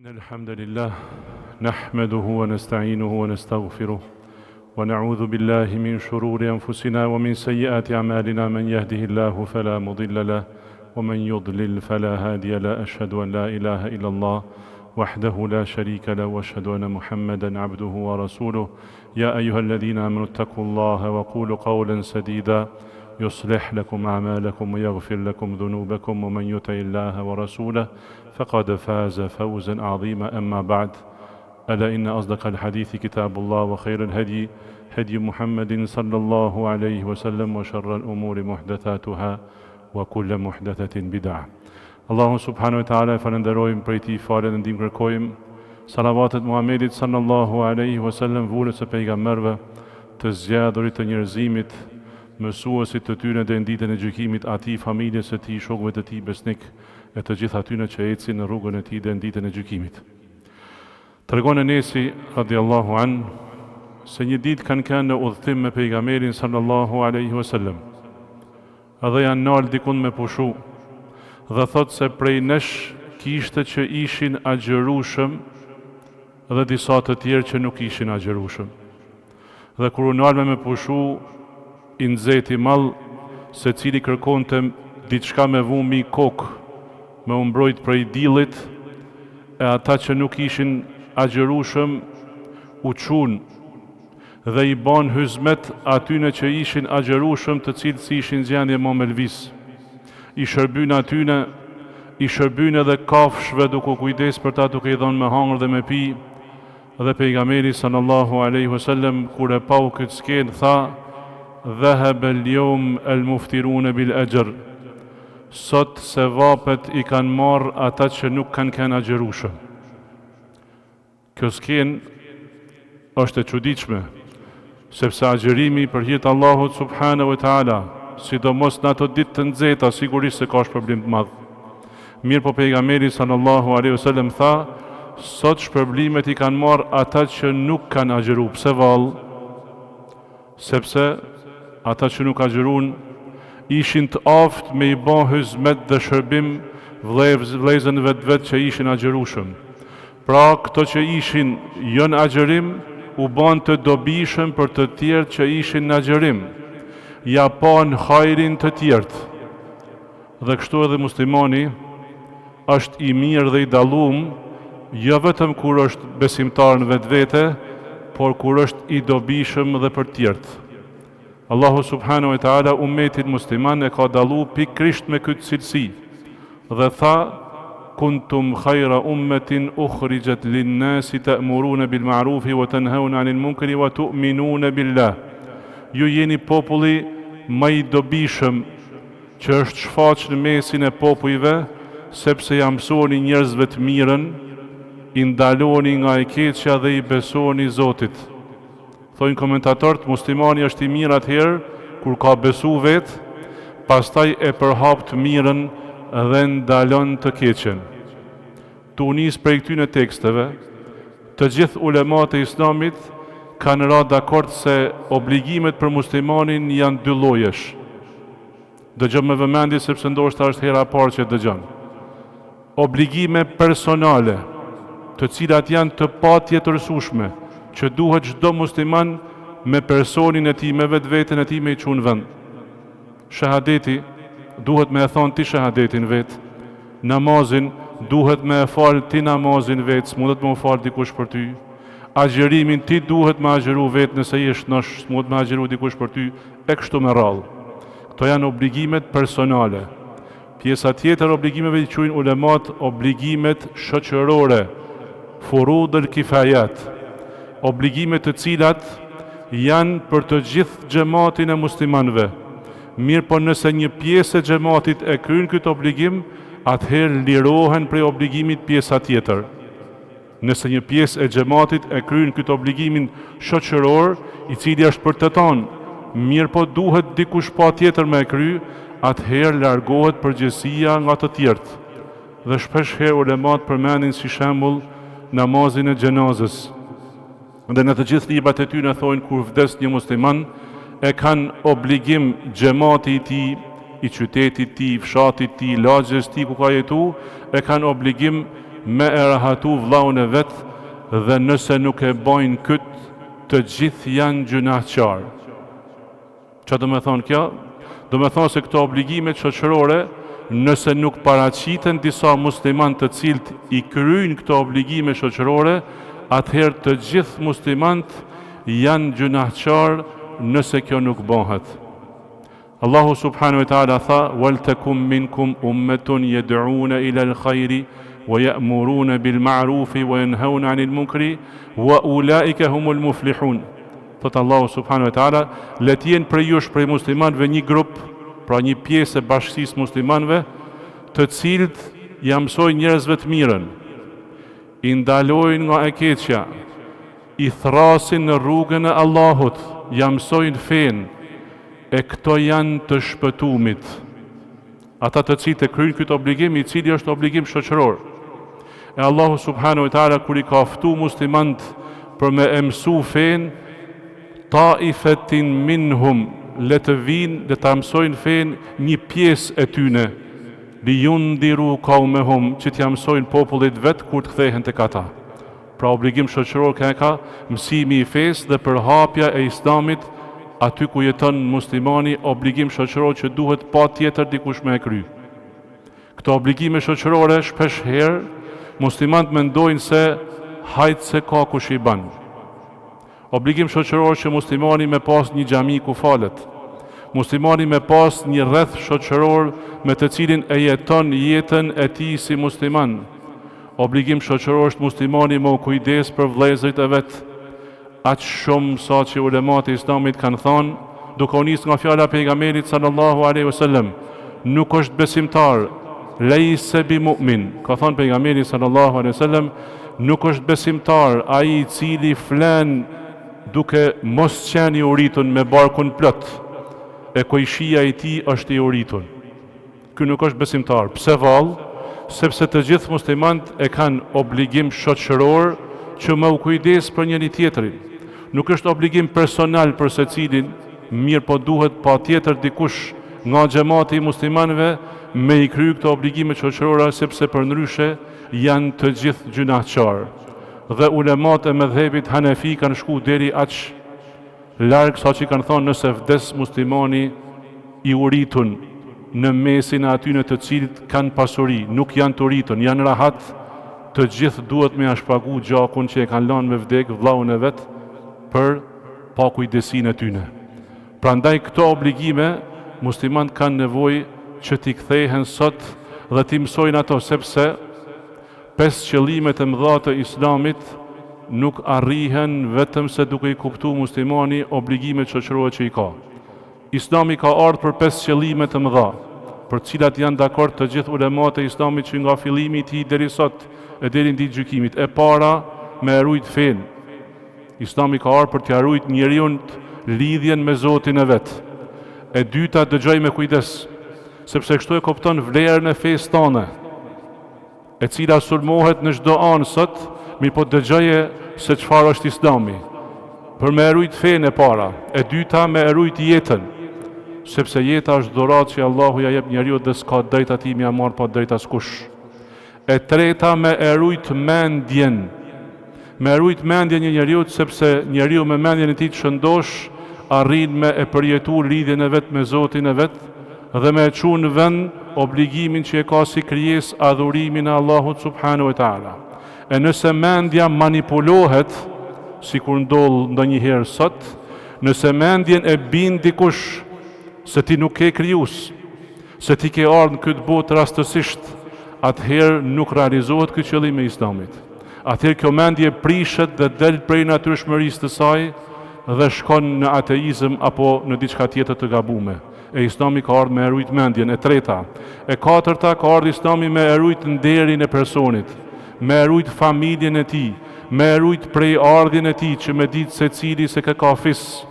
إن الحمد لله نحمده ونستعينه ونستغفره ونعوذ بالله من شرور أنفسنا ومن سيئات أعمالنا من يهده الله فلا مضل له ومن يضلل فلا هادي له أشهد أن لا إله إلا الله وحده لا شريك له وأشهد أن محمدا عبده ورسوله يا أيها الذين آمنوا اتقوا الله وقولوا قولا سديدا يصلح لكم أعمالكم ويغفر لكم ذنوبكم ومن يطع الله ورسوله فقد فاز فوزا عظيما أما بعد ألا إن أصدق الحديث كتاب الله وخير الهدي هدي محمد صلى الله عليه وسلم وشر الأمور محدثاتها وكل محدثة بدعة. Allahu subhanahu wa ta'ala falenderojmë për ti falën e ndihmë kërkojmë. Salavatet Muhamedit sallallahu alaihi wasallam, vullës e pejgamberëve, të zgjedhurit të njerëzimit, mësuesit të tyre deri në ditën e gjykimit, atij, familjes së tij, shokëve të tij besnik e të gjithë atyre që ecin në rrugën e tij deri në ditën e gjykimit. Tregon Enesi radiallahu an se një ditë kanë qenë në udhëtim me pejgamberin sallallahu alaihi wasallam. Edhe janë nalë dikun me pushu dhe thot se prej nesh kishte që ishin agjërushëm dhe disa të tjerë që nuk ishin agjërushëm. Dhe kur u nalme me pushu, i nxehti mall, se cili kërkonte diçka me vumi i kokë, me u mbrojt prej dillit, e ata që nuk ishin agjërushëm u çun dhe i ban hyzmet atyne që ishin agjërushëm, të cilët si ishin gjendje më melvis. I shërbyn atyne, i shërbyn edhe kafshëve duke kujdes për ta, duke i dhënë me hangër dhe me pi. Dhe pejgamberi sallallahu alaihi wasallam kur e pau këtë skenë tha: "Dhahaba al-yawm al-muftirun bil ajr." Sot se vapet i kanë marrë ata që nuk kanë agjërushëm. Kjo skenë është e çuditshme, sepse agjërimi për hir të Allahut subhanahu wa taala, sidomos në ato ditë të nxehta, sigurisht se ka shpërblim të madh. Mirë po pejgamberi sallallahu alaihi wasallam tha, sot shpërblimet i kanë marrë ata që nuk kanë agjëru. Pse vallë? Sepse ata që nuk agjërun ishin të aftë me i bën hyzmet dhe shërbim vëllezërve të vet që ishin agjërushëm. Pra këto që ishin jo në agjërim u bën të dobishëm për të tjerë që ishin në agjërim. Ja pan hajrin të tjerët. Dhe kështu edhe muslimani është i mirë dhe i dallum, jo vetëm kur është besimtar në vetvete, por kur është i dobishëm dhe për tjerët. Allahu subhanahu wa taala ummetin musliman e ka dallu pikërisht me këtë cilësi dhe tha: "Kuntum khayra ummatin ukhrijat lin-nasi ta'muruna bil ma'rufi wa tanhauna 'anil munkari wa tu'minuna billah." Ju jeni populli më i dobishëm që është shfaq në mesin e popujve, sepse ja mësoni njerëzve të mirën, i ndaloni nga e keqja dhe i besoni Zotit. Thojnë komentatorët, muslimani është i mirë atëherë kur ka besu vetë, pastaj e përhap të mirën dhe ndalon të keqen. Tu nis prej këtyre teksteve, të gjithë ulemat e islamit kanë ra dakord se obligimet për muslimanin janë dy llojesh. Dëgjoj me vëmendje sepse ndoshta është hera e parë që dëgjon. Obligime personale, të cilat janë të patjetërsueshme, që duhet çdo musliman me personin e tij, me vetveten e tij me i çunë vend. Shahadeti duhet me e thonë ti shahadetin vet. Namazin duhet me e fal ti namazin vet, s'mundet me u fal dikush për ty. Agjërimin ti duhet me agjëru vetë nëse jesh nosh, s'mund me agjëru dikush për ty, e kështu me radhë. Këto janë obligimet personale. Pjesa tjetër obligimeve i quajnë ulemat obligimet shoqërore, furudul kifayat, obligimet të cilat janë për të gjithë xhamatin e muslimanëve. Mirë po nëse një pjesë e xhamatit e kryen këtë obligim, atëherë lirohen prej obligimit pjesa tjetër. Nëse një pjesë e xhamatit e kryen këtë obligimin shoqëror, i cili është për të tonë, mirë po duhet dikush patjetër me e kry, atëherë largohet përgjegjësia nga të tjerët. Dhe shpesh herë ulemat përmendin si shembull namazin e xhenazës. Dhe në të gjithë librat e tyre thonë kur vdes një musliman, e kanë obligim xhamati i tij, i qytetit ti, fshatit ti, lagjes ti ku ka jetu, e kanë obligim me e rahatu vllaun e vet, dhe nëse nuk e bojnë këtë, të gjithë janë gjunaqtar. Çfarë do të thonë kjo? Do të thonë se këto obligime shoqërore, nëse nuk paraqiten disa musliman të cilët i kryejnë këto obligime shoqërore, atëherë të gjithë muslimanët janë gjunaqtar nëse kjo nuk bëhet. Allahu subhanahu wa ta'ala tha: "Wal takum minkum ummatun yad'una ila al-khayri wa ya'muruna bil ma'rufi wa yanhauna 'anil munkari wa ulaika humul muflihun." Thot Allahu subhanahu wa ta'ala, le të jenë prej jush, prej muslimanëve, një grup, pra një pjesë e bashkësisë muslimanëve, të cilët ja mësojnë njerëzve të mirën, i ndalojnë nga e keqja, i thrasin në rrugën e Allahut, ja mësojnë fen, e këto janë të shpëtumit. Ata të cilët e kryejnë këtë obligim, i cili është obligim shoqëror. E Allahu subhanahu wa ta'ala kur i ka ftu muslimant për me mësu fen, taifetin minhum, le të vinë dhe ta mësojnë fen një pjesë e tyne, li yundiru qaumehum, që t'ja mësojnë popullit vet kur të kthehen tek ata. Pra obligim shoqëror ka mësimi i fesë dhe përhapja e islamit aty ku jeton muslimani, obligim shoqëror që duhet pa tjetër dikush me e kry. Këto obligime shoqërore shpesh herë muslimanët mendojnë se hajtë se ka kush i ban. Obligim shoqëror që muslimani me pas një xhami ku falet, muslimani me pas një rreth shoqëror me të cilin e jeton jetën e tij si musliman. Obligim shoqëror është muslimani me u kujdes për vëllezërit e vet, aq shumë sa që ulemat e islamit kanë thënë, duke u nisur nga fjala e pejgamberit sallallahu alaihi wasallam, nuk është besimtar, laysa bi mu'min, ka thënë pejgamberi sallallahu alaihi wasallam, nuk është besimtar ai i cili flen duke mos qenë i uritun me barkun plot, e kojshia i tij është i uritun. Ky nuk është besimtar. Pse vallë? Sepse të gjithë muslimanët e kanë obligim shoqëror që me u kujdes për njëri tjetrin. Nuk është obligim personal për secilin, mirë po duhet pa tjetër dikush nga xhamati i muslimanëve me i kry këto obligime shoqërore, sepse përndryshe janë të gjithë gjunaqtar. Dhe ulemat e mëdhëbit Hanefi kanë shku deri aq larg sa që kanë thonë nëse vdes muslimani i uritun në mesin e atyre të cilët kanë pasuri, nuk janë të uritun, janë rahat, të gjithë duhet me shpagu gjakun që e kanë lënë me vdek vllaun e vet për pa kujdesinë e tyre. Prandaj këto obligime muslimanët kanë nevojë që t'i kthehen sot dhe t'i mësojnë ato, sepse 5 qëllimet e mëdha të islamit nuk arrihen vetëm se duke i kuptuar muslimani obligimet shoqërore që i ka. Islami ka ardhur për 5 qëllime të mëdha, për cilat janë dakord të gjithë ulemat e islamit që nga fillimi i tij deri sot e deri në ditën e gjykimit. E para, me rujt fen. Islami ka ardhur për t'ia ruajt njeriu lidhjen me Zotin e vet. E dyta, dëgjoj me kujdes, sepse kështu e kupton vlerën e fesë tonë, e cila sulmohet në çdo anë sot, mirë po dëgjoje se çfarë është Islami. Për me rujt fen e para, e dyta me rujt jetën, sepse jeta është dhuratë që Allahu ja jep njeriu dhe s'ka drejt atij m'ia marr pa drejt askush. E treta me rujt mendjen. Me rujt mendjen e njeriu, sepse njeriu me mendjen e tij të shëndosh arrin me e përjetu lidhjen e vet me Zotin e vet dhe me e çu në vend obligimin që e ka si krijesë adhurimin e Allahut subhanahu wa taala. E nëse mendja manipulohet, si kur ndodh ndonjëherë sot, nëse mendjen e bin dikush se ti nuk ke krijues, se ti ke ardhur në këtë botë rastësisht, atëherë nuk realizohet ky qëllim i Islamit. Atëherë kjo mendje prishet dhe del prej natyrshmërisë të saj dhe shkon në ateizëm apo në diçka tjetër të gabuar. E Islami ka ardhur me rujt mendjen. E treta, e katërta, ka ardhur Islami me rujt nderin e personit, me rujt familjen e tij, me rujt prej ardhjen e tij, që me ditë se cili se ka fis,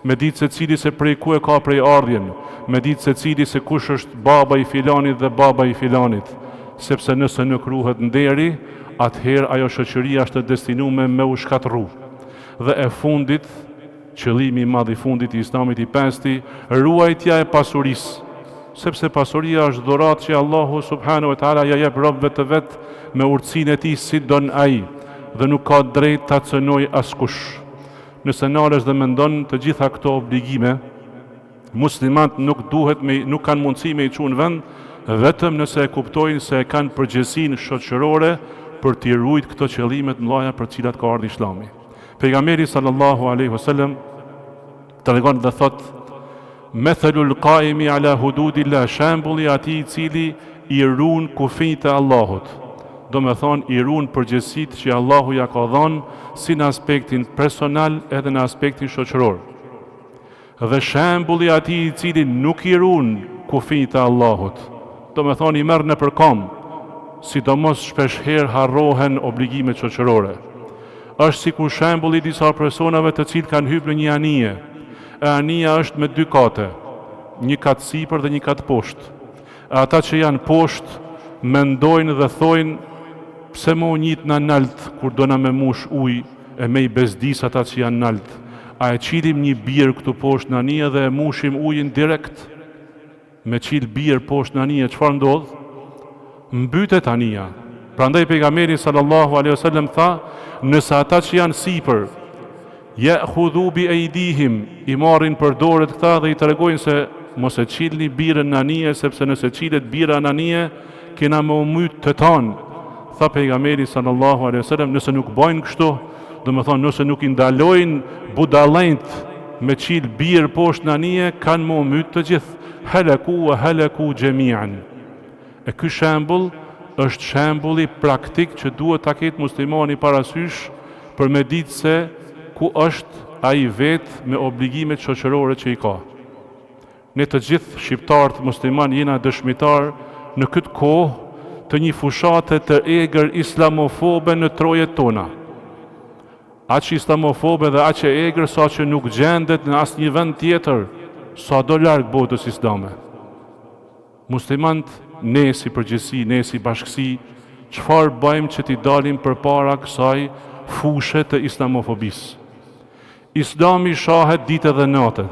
me ditë se cili se prej ku e ka prej ardhjen, me ditë se cili se kush është baba i filanit dhe baba i filanit, sepse nëse nuk ruhet nderi, atëherë ajo shoqëria është destinuar me u shkatërru. Dhe e fundit, qëllimi i madh i fundit i Islamit i pesti, ruajtja e pasurisë, sepse pasuria është dhuratë që Allahu subhanahu wa taala ja jep robëve të vet me urtësinë e tij si don ai dhe nuk ka drejt ta cënoj askush. Nëse nalesh dhe mendon të gjitha këto obligime, muslimanët nuk kanë mundësi me i çunë vend vetëm nëse e kuptojnë se e kanë përgjegjësinë shoqërore për t'i ruajtur këto qëllime të mëdha për të cilat ka ardhur Islami. Pejgamberi sallallahu alaihi wasallam tregon dhe thot: "Mathalul qaimi ala hududillah", shembulli atij i cili i ruan kufijtë e Allahut. Do me thonë i ruan përgjegjësitë që Allahu ja ka dhënë si në aspektin personal edhe në aspektin shoqëror. Dhe shembulli atij i cili nuk i ruan kufijtë e Allahut, do me thonë i merr në përkom, sidomos shpeshherë harrohen obligimet shoqërore. Është sikur shembulli disa personave të cilët kanë hyrë në një anije. E anija është me dy kate, një kat sipër dhe një kat poshtë. Ata që janë poshtë mendojnë dhe thojnë: pse mo njit në nalt kur do na me mush ujë, e me i bezdis ata që janë nalt. A e qilim një birë këtu poshtë në anije dhe e mushim ujin direkt? Me qil birë poshtë në anije, çfarë ndodh? Mbytet anija. Prandaj pejgamberi sallallahu alaihi wasallam tha: nëse ata që janë sipër ya'khudhu bi aydihim, i marrin për dorët këta dhe i tregojnë se mos e qilni birën në anije, sepse nëse qilet bira në anije, kena me u myt të tanë. Tha pejgamberi sallallahu alaihi wasallam, nëse nuk bojnë kështu, do me thonë nëse nuk i ndalojnë budallënjt me qil birë poshtë në anije, kanë me u myt të gjithë. Halaku jami'an. E ky shembull është shembulli praktik që duhet ta ketë muslimani parasysh për me ditë se ku është ai vetë me obligimet shoqërore që i ka. Ne të gjithë shqiptarët musliman jena dëshmitar në këtë kohë të një fushate të egër islamofobe në trojet tona. Aq islamofobe dhe aq e egër sa që nuk gjendet në asnjë vend tjetër, sa do larg botës islame. Muslimant, ne si përgjithësi, ne si bashkësi, çfarë bëjmë që t'i dalim përpara kësaj fushe të islamofobisë? Islami shahet ditë dhe natë.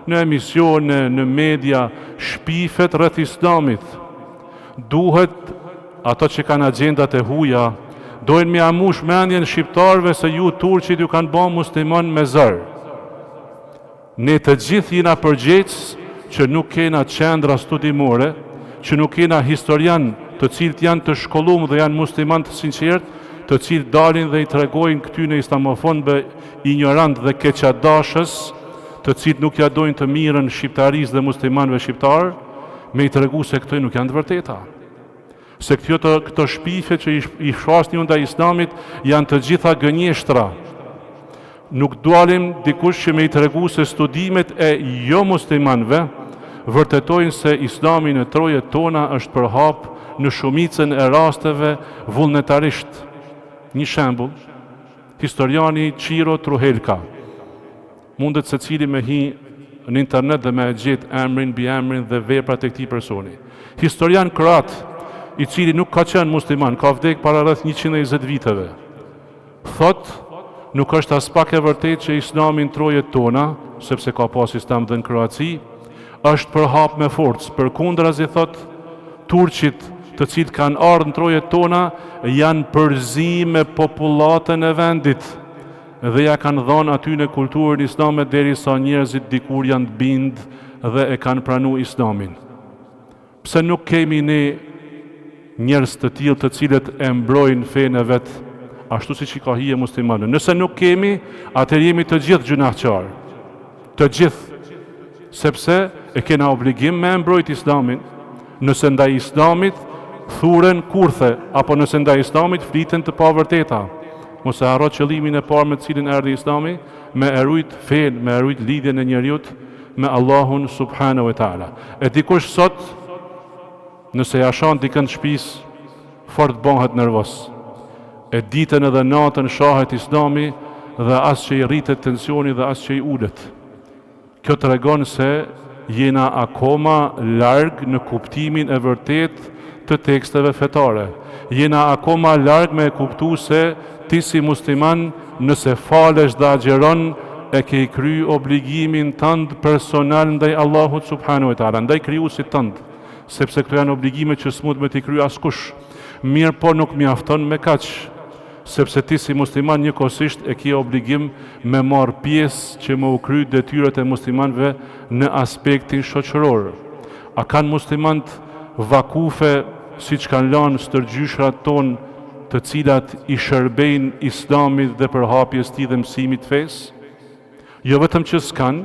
Në emisione, në media, shpifet rreth Islamit. Duhet ato që kanë agjendat e huaja, dojnë me amush mendjen shqiptarëve se ju turqit ju kanë bën musliman me zër. Ne të gjithë jena përgjegjës që nuk kena qendra studimore, që nuk kena historian të cilët janë të shkollum dhe janë musliman të sinqert, të cilët dalin dhe i tregojnë këtyne islamofonëve ignorant dhe keqadashës, të cilët nuk ja dojnë të mirën shqiptarisë dhe muslimanëve shqiptar, me i tregu se këto nuk janë të vërteta. Se këto shpife që i shfaqni ndaj islamit janë të gjitha gënjeshtra. Nuk dualim dikush që me i tregu se studimet e jo muslimanëve vërtetojnë se islami në trojet tona është përhap në shumicën e rasteve vullnetarisht. Një shembull, historiani Qiro Truhelka. Mundet se cili me hi në internet dhe me gjetë emrin, bi emrin dhe veprat e këtij personi. Historian kroat, i cili nuk ka qenë musliman, ka vdek para rreth 120 viteve. Thot, nuk është as pak e vërtet që islami në trojet tona, sepse ka pas islam dhe në Kroaci, është përhap me forcë. Përkundrazi thot, turqit të cilët kanë ardhur në trojet tona janë përzi me popullatën e vendit dhe ja kanë dhënë aty në kulturën islame derisa njerëzit dikur janë të bind dhe e kanë pranuar islamin. Pse nuk kemi ne njerëz të tillë të cilët e mbrojnë fenë e vet ashtu siç i ka hije muslimanëve? Nëse nuk kemi, atëherë jemi të gjithë gjunaqtar. Të gjithë, sepse e kena obligim me mbrojt islamin. Nëse ndaj islamit thuren kurthe, apo nëse ndaj islamit fliten të pavërteta. Mos e harro qëllimin e parë me të cilin erdhi islami, me e rujt fenë, me e rujt lidhjen e njerëzit me Allahun subhanahu wa taala. E dikush sot, nëse ja shan dikën shtëpis, fort bëhet nervoz. E ditën edhe natën shahet islami dhe as që i rritet tensioni dhe as që i ulet. Kjo tregon se jena akoma larg në kuptimin e vërtet të teksteve fetare. Jena akoma larg me e kuptu se ti si musliman nëse falesh dhe agjeron, e ke kry obligimin tënd personal ndaj Allahut subhanahu wa taala, ndaj krijuesit tënd, sepse këto janë obligime që s'mund me t'i kry askush. Mirë po nuk mjafton me kaq, sepse ti si musliman njëkohësisht e ke obligim me marr pjesë që më u kry detyrat e muslimanëve në aspektin shoqëror. A kanë muslimanët vakufe siç kanë lanë stërgjyshrat tonë, të cilat i shërbejnë Islamit dhe përhapjes tij dhe mësimit fesë? Jo vetëm që s'kan,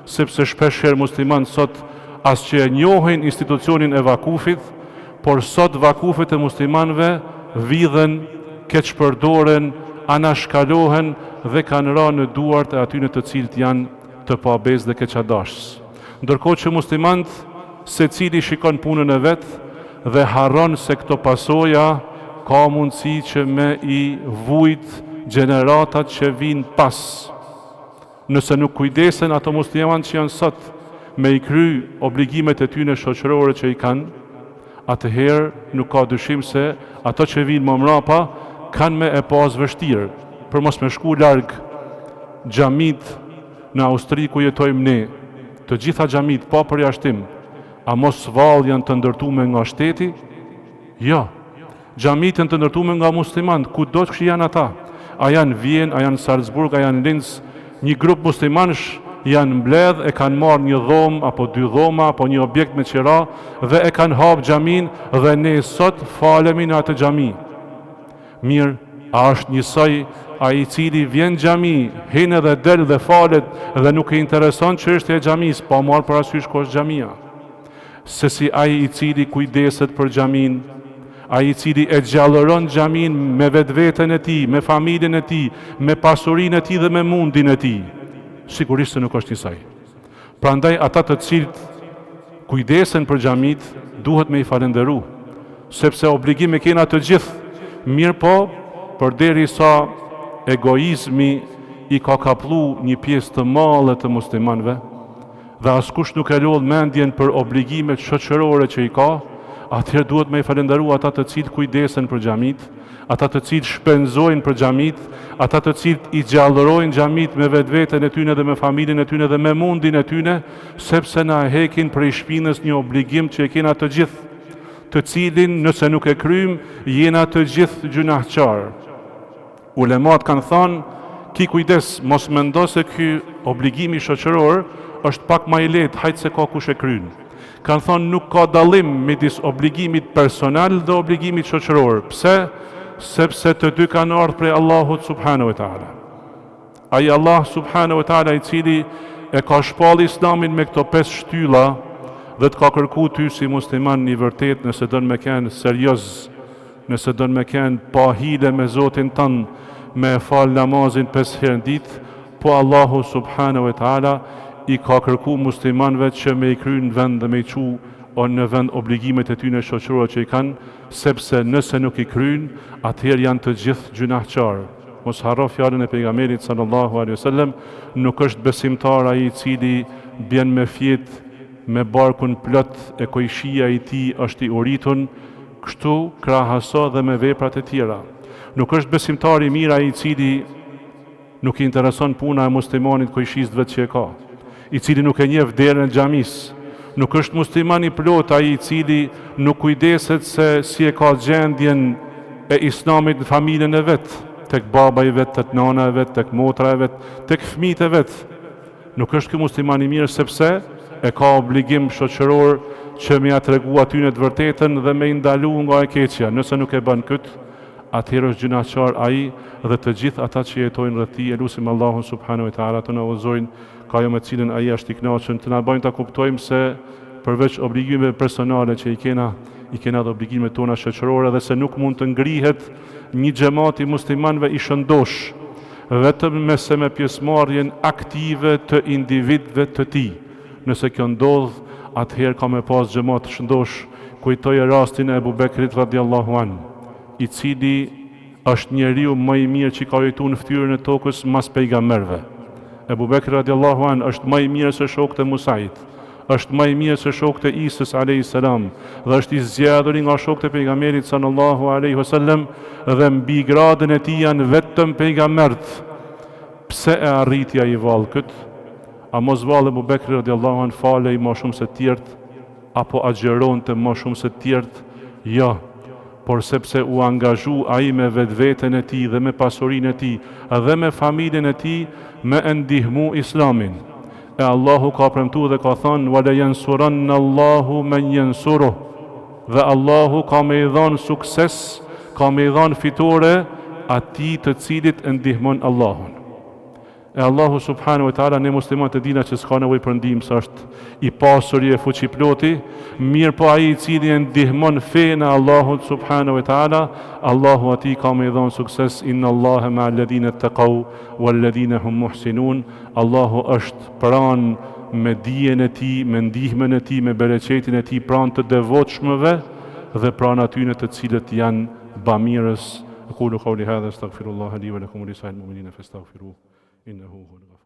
sepse shpeshherë muslimanët sot as që e njohin institucionin e vakufit, por sot vakufet e muslimanëve vidhen, keqpërdoren, anashkalohen dhe kanë ra në duart e atyre të cilët janë të pabez dhe keqadashës. Ndërkohë që muslimanët secili shikon punën e vet dhe harron se këto pasoja ka mundësi që me i vujt gjeneratat që vinë pas. Nëse nuk kujdesen ato muslimanët që janë sot me i kry obligimet e tyre shoqërore që i kanë, atëherë nuk ka dyshim se ato që vinë më mrapa kanë me e pas vështirë, për mos me shku larg xhamit në Austri ku jetojmë ne. Të gjitha xhamit pa përjashtim, a mos vallë janë të ndërtuar nga shteti? Jo. Xhamit janë të ndërtuar nga muslimanë, kudo që janë ata. A janë Vjen, a janë Salzburg, a janë Linz, një grup muslimanësh janë mbledh, e kanë marrë një dhomë apo dy dhoma apo një objekt me qira dhe e kanë hapë xhamin dhe ne sot falemi në atë xhami. Mirë, a është njësoj ai i cili vjen xhami, hin edhe del dhe falet dhe nuk e intereson çështja e xhamis, pa marrë parasysh ku është xhamia? Se si ai i cili kujdeset për xhamin, ai i cili e gjallëron xhamin me vetveten e tij, me familjen e tij, me pasurinë e tij dhe me mundin e tij, sigurisht se nuk është njësoj. Prandaj ata të cilët kujdesen për xhamit duhet me i falenderu, sepse obligime kena të gjithë. Mirë po, përderisa egoizmi i ka kaplu një pjesë të madhe të muslimanëve dhe askush nuk e lodh mendjen për obligimet shoqërore që i ka, atëherë duhet me i falenderu ata të cilët kujdesen për xhamit, ata të cilët shpenzojnë për xhamit, ata të cilët i gjallërojnë xhamit me vetveten e tyre dhe me familjen e tyre dhe me mundin e tyre, sepse na hekin prej shpinës një obligim që e kena të gjithë, të cilin nëse nuk e kryjm jena të gjithë gjunahçar. Ulemat kanë thënë, ki kujdes, mos mendo se ky obligimi shoqëror është pak më i lehtë, hajt se ka kush e kryen. Kanë thënë nuk ka dallim midis obligimit personal dhe obligimit shoqëror. Pse? Sepse të dy kanë ardhur prej Allahut subhanahu wa taala. Ai Allah subhanahu wa taala i cili e ka shpall Islamin me këto 5 shtylla dhe të ka kërku ty si musliman një vërtet, nëse dënë me kënë serioz, nëse dënë me kënë pa hile me Zotin tënë, me falë namazin 5 herë në ditë, po Allahu subhanahu wa taala i ka kërku muslimanve që me i kry në vend dhe me i qu o në vend obligimet e tyre shoqërore që i kanë, sepse nëse nuk i kryen, atëherë janë të gjithë gjunahçar. Mos harro fjalën e pejgamberit sallallahu alaihi wasallam, nuk është besimtar ai i cili bjen me fjet me barkun plot e kojshia i tij është i uritun, kështu krahaso dhe me veprat e tjera. Nuk është besimtar i mirë ai i cili nuk i intereson puna e muslimanit kojshisë vetë që e ka, i cili nuk e njeh derën e xhamisë. Nuk është musliman i plot ai i cili nuk kujdeset se si e ka gjendjen e Islamit në familjen e vet, tek baba i vet, tek nana e vet, tek motra e vet, tek fëmijët e vet. Nuk është ky musliman i mirë sepse e ka obligim shoqëror që me ja tregu atyre të vërtetën dhe me i ndalu nga e keqja. Nëse nuk e bën këtë, atëherë është gjunaqar ai dhe të gjithë ata që jetojnë rreth tij. Elusim Allahun subhanahu wa taala të na udhëzojnë ka jo me cilën ai është i kënaqur, të na bëjnë ta kuptojmë se përveç obligimeve personale që i kena dhe obligimet tona shoqërore, dhe se nuk mund të ngrihet një xhamat i muslimanëve i shëndosh vetëm me pjesëmarrjen aktive të individëve të tij. Nëse kjo ndodh, atëherë ka me pas xhamat të shëndosh. Kujtoje rastin e Ebu Bekrit radiallahu an, i cili është njeriu më i mirë që ka jetuar në fytyrën e tokës mas pejgamberëve. Ebu Bekri radiallahu an është më i mirë se shokët e Musait, është më i mirë se shokët e Isës alayhis salam, dhe është i zgjedhur nga shokët e pejgamberit sallallahu alaihi wasallam, dhe mbi gradën e tij janë vetëm pejgamberët. pse e arritja i valë këtë, a mos valë Abu Bekri radiallahu anhu falej ma shumë se tjertë, apo agjeron të ma shumë se tjertë, ja, por sepse u angazhu a i me vetveten e ti dhe me pasurin e ti dhe me familjen e ti me ndihmu islamin. E Allahu ka premtu dhe ka thonë wala yansuranna Allahu men yansuruh, dhe Allahu ka me i dhanë sukses, ka me i dhanë fitore ati të cilit ndihmon Allahun. E Allahu subhanahu wa ta'ala, ne muslimat e dina që s'ka nevoj për ndihmë, së është i pasur i e fuqiploti, mirë po ai i cili e ndihmon fejnë e Allahut subhanahu wa ta'ala, Allahu ati ka me i dhanë sukses, inna Allahe ma alladhine taqaw walladhine hum muhsinun, Allahu është pranë me dijen e ti, me ndihmën e ti, me bereqetin e ti, pranë të devotshmëve dhe pranë atyne të cilët janë bamirës. Aqulu qawli hadha astaghfirullah li wa lakum wa lisa'il mu'minina fastaghfiruhu innahu huwal ghafur.